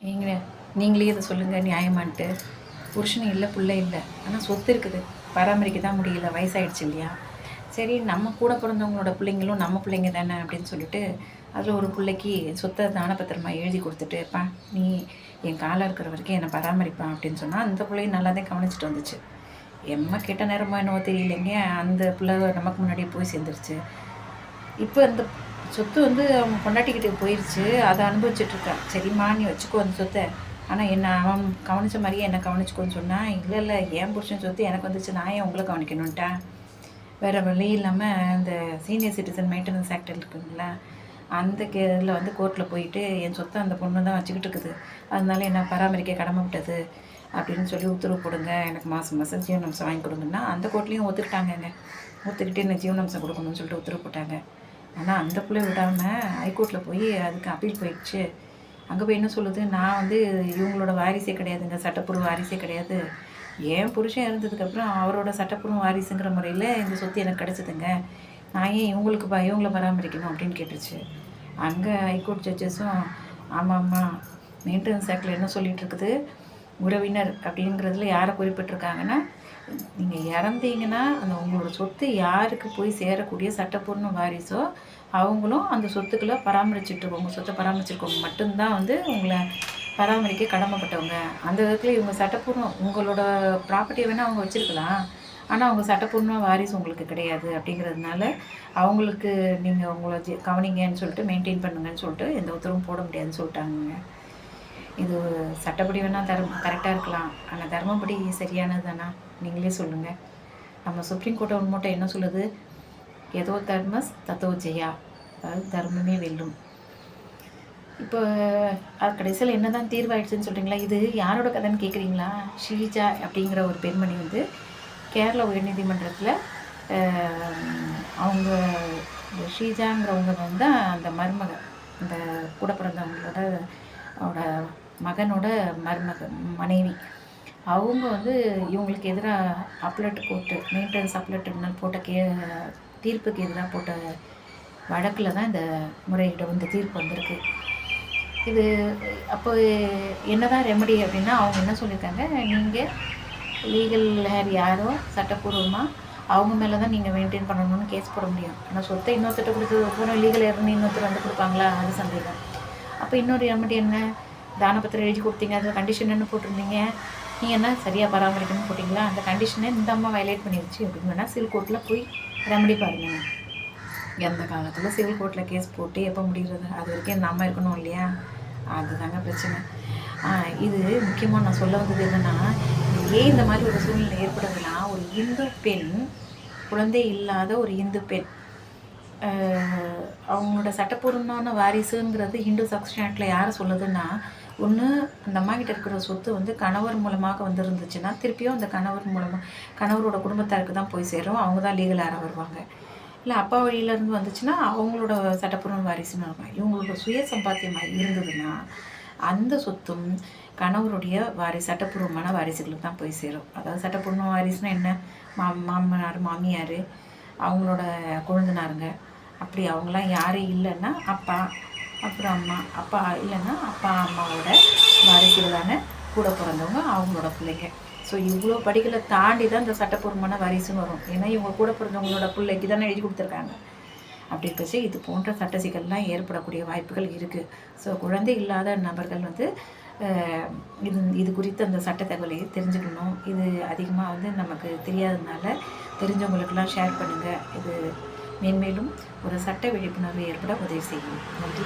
நீங்களே நீங்களே இதை சொல்லுங்கள் நியாயமான்ட்டு. புருஷனும் இல்லை, பிள்ளை இல்லை, ஆனால் சொத்து இருக்குது, பராமரிக்க தான் முடியல, வயசாகிடுச்சு இல்லையா. சரி, நம்ம கூட பிறந்தவங்களோட பிள்ளைங்களும் நம்ம பிள்ளைங்க தானே அப்படின்னு சொல்லிட்டு அதில் ஒரு பிள்ளைக்கு சொத்தை தானப்பத்திரமா எழுதி கொடுத்துட்டுப்பா, நீ என் காலம் இருக்கிற வரைக்கும் என்னை பராமரிப்பான் அப்படின்னு சொன்னால் அந்த பிள்ளையும் நல்லா தான் கவனிச்சிட்டு வந்துச்சு. எம்மா கெட்ட நேரமோ என்னவோ தெரியலைங்க, அந்த பிள்ளை நமக்கு முன்னாடியே போய் சேர்ந்துருச்சு. இப்போ அந்த சொத்து அவங்க பொண்டாட்டிக்கிட்ட போயிடுச்சு, அதை அனுபவிச்சுட்ருக்கா. சரிம்மா நீ வச்சுக்கோ அந்த சொத்தை, ஆனால் என்ன அவன் கவனித்த மாதிரியே என்ன கவனிச்சுக்கோன்னு சொன்னால், இல்லை ஏன் புருஷன் சொத்து எனக்கு வந்துச்சு, நான் ஏன் உங்களை கவனிக்கணுன்ட்டா. வேறு வழி இல்லாமல் இந்த சீனியர் சிட்டிசன் மெயின்டெனன்ஸ் ஆக்ட் இருக்குங்களா, அந்த இதில் கோர்ட்டில் போயிட்டு என் சொத்தை அந்த பொண்ணு தான் வச்சுக்கிட்டு இருக்குது, அதனால என்ன பராமரிக்க கடமைப்பட்டது அப்படின்னு சொல்லி உத்தரவு போடுங்க, எனக்கு மாதம் மாதம் ஜீவனாம்சம் வாங்கி கொடுங்கன்னா அந்த கோர்ட்லேயும் ஒத்துக்கிட்டாங்கங்க. ஒத்துக்கிட்டு எனக்கு ஜீவனாம்சம் கொடுக்கணும்னு சொல்லிட்டு உத்தரவு போட்டாங்க. ஆனால் அந்த பிள்ளை விடாமல் ஹைகோர்ட்டில் போய் அதுக்கு அப்பீல் போயிடுச்சு. அங்கே போய் என்ன சொல்லுது, நான் இவங்களோட வாரிசே கிடையாதுங்க, சட்டப்பூர்வ வாரிசே கிடையாது, என் புருஷன் இருந்ததுக்கப்புறம் அவரோட சட்டப்பூர்வ வாரிசுங்கிற முறையில் இந்த சொத்து எனக்கு கிடச்சிதுங்க, நான் ஏன் இவங்களை பராமரிக்கணும் அப்படின்னு கேட்டுருச்சு. அங்கே ஹைகோர்ட் ஜட்ஜஸும் ஆமாம்மா மெயின்டெனன்ஸ் ஆக்டில் என்ன சொல்லிகிட்டு இருக்குது, உறவினர் அப்படிங்கிறதுல யாரை குறிப்பிட்டிருக்காங்கன்னா, நீங்கள் இறந்தீங்கன்னா அந்த உங்களோட சொத்து யாருக்கு போய் சேரக்கூடிய சட்டப்பூர்வ வாரிசோ அவங்களும் அந்த சொத்துக்களை உங்கள் சொத்தை பராமரிச்சிருக்கவங்க மட்டும்தான் உங்களை பராமரிக்க கடமைப்பட்டவங்க. அந்த விதத்தில் இவங்க சட்டப்பூர்வம் உங்களோட ப்ராப்பர்ட்டியை வேணால் அவங்க வச்சுருக்கலாம், ஆனால் அவங்க சட்டப்பூர்வ வாரிசு உங்களுக்கு கிடையாது. அப்படிங்கிறதுனால அவங்களுக்கு நீங்கள் உங்களை கவனிங்கன்னு சொல்லிட்டு மெயின்டைன் பண்ணுங்கன்னு சொல்லிட்டு எந்த உத்தரவும் போட முடியாதுன்னு சொல்லிட்டாங்க. இது சட்டப்படி வேணால் கரெக்டாக இருக்கலாம், ஆனால் தர்மப்படி சரியானது தானா நீங்களே சொல்லுங்கள். நம்ம சுப்ரீம் கோர்ட்டை மட்டும் என்ன சொல்லுது, ஏதோ தர்மஸ் தத்தோ ஜெயா, அதாவது தர்மமே வெல்லும். இப்போ அது கடைசியில் என்ன தான் தீர்வாயிடுச்சுன்னு சொல்கிறீங்களா. இது யாரோட கதைன்னு கேட்குறீங்களா. ஷீஜா அப்படிங்கிற ஒரு பெண்மணி கேரளா உயர்நீதிமன்றத்தில் அவங்க ஷீஜாங்கிறவங்க அந்த மருமக, அந்த கூட பிறந்தவங்களோட மகனோட மனைவி, அவங்க இவங்களுக்கு எதிராக appellate court maintenance appellate tribunal போட்ட தீர்ப்புக்கு எதிராக போட்ட வழக்கில் தான் இந்த முறையீடு தீர்ப்பு வந்திருக்கு. இது அப்போ என்னதான் ரெமடி அப்படின்னா, அவங்க என்ன சொல்லியிருக்காங்க, நீங்கள் லீகல் ஹேர் யாரோ சட்டப்பூர்வமாக அவங்க மேலே தான் நீங்கள் மெயின்டைன் பண்ணணும்னு கேஸ் போட முடியும். ஆனால் சொத்தை இன்னொருத்தட்ட கொடுத்து போனால் லீகல் ஹேர்னு இன்னொருத்தர் கொடுப்பாங்களா, அது சந்தேகம். அப்போ இன்னொரு ரெமடி என்ன, தானப்பத்திரம் எழுதி கொடுத்தீங்க, அதில் கண்டிஷன் என்ன போட்டிருந்தீங்க, நீங்கள் என்ன சரியாக பராமரிக்கணும்னு போட்டிங்களா, அந்த கண்டிஷனை இந்த அம்மா வயலேட் பண்ணிடுச்சு அப்படின்னு வேணால் சிவில் கோர்ட்டில் போய் ரெமடி பாருங்க. எந்த காலத்தில் சிவில் கோர்ட்டில் கேஸ் போட்டு எப்போ முடிகிறது, அது வரைக்கும் இந்த அம்மா இருக்கணும் இல்லையா, அதுதாங்க பிரச்சனை. இது முக்கியமாக நான் சொல்ல வந்தது என்னென்னா, ஏன் இந்த மாதிரி ஒரு சூழ்நிலை ஏற்படுதுன்னா, ஒரு இந்து பெண், குழந்தை இல்லாத ஒரு இந்து பெண், அவங்களோட சட்டப்பூர்வமான வாரிசுங்கிறது ஹிந்து சக்ஷனில் யாரை சொல்லுதுன்னா, ஒன்று அந்த அம்மா கிட்ட இருக்கிற சொத்து கணவர் மூலமாக இருந்துச்சுன்னா திருப்பியும் அந்த கணவரோட குடும்பத்தாருக்கு தான் போய் சேரும், அவங்க தான் லீகல் ஆர வருவாங்க. இல்லை அப்பா வழியிலேருந்து வந்துச்சுன்னா அவங்களோட சட்டப்பூர்வ வாரிசுன்னு இருக்கும். இவங்களோட சுய சம்பாத்தியமாக இருந்ததுன்னா அந்த சொத்தும் கணவருடைய சட்டப்பூர்வமான வாரிசுகளுக்கு தான் போய் சேரும். அதாவது சட்டப்பூர்வ வாரிசுனா என்ன, மாமனார் மாமியார், அவங்களோட கொழுந்தனாருங்க, அப்படி அவங்களாம் யாரும் இல்லைன்னா அப்பா, அப்புறம் அம்மா, அப்பா இல்லைன்னா அப்பா அம்மாவோட வாரிசுகளான கூட பிறந்தவங்க அவங்களோட பிள்ளைங்க. ஸோ இவ்வளோ படிகளை தாண்டி தான் இந்த சட்டப்பூர்வமான வாரிசுன்னு வரும். ஏன்னா இவங்க கூட பிறந்தவங்களோட பிள்ளைக்கு தானே எழுதி கொடுத்துருக்காங்க. அப்படி இருக்கச்சு இது போன்ற சட்ட சிக்கல்லாம் ஏற்படக்கூடிய வாய்ப்புகள் இருக்குது. ஸோ குழந்தை இல்லாத நபர்கள் இது குறித்து அந்த சட்ட தகவலை தெரிஞ்சுக்கணும். இது அதிகமாக நமக்கு தெரியாததுனால தெரிஞ்சவங்களுக்கெல்லாம் ஷேர் பண்ணுங்கள். இது மேன்மேலும் ஒரு சட்ட விழிப்புணர்வு ஏற்பட உதவி செய்யும். நன்றி.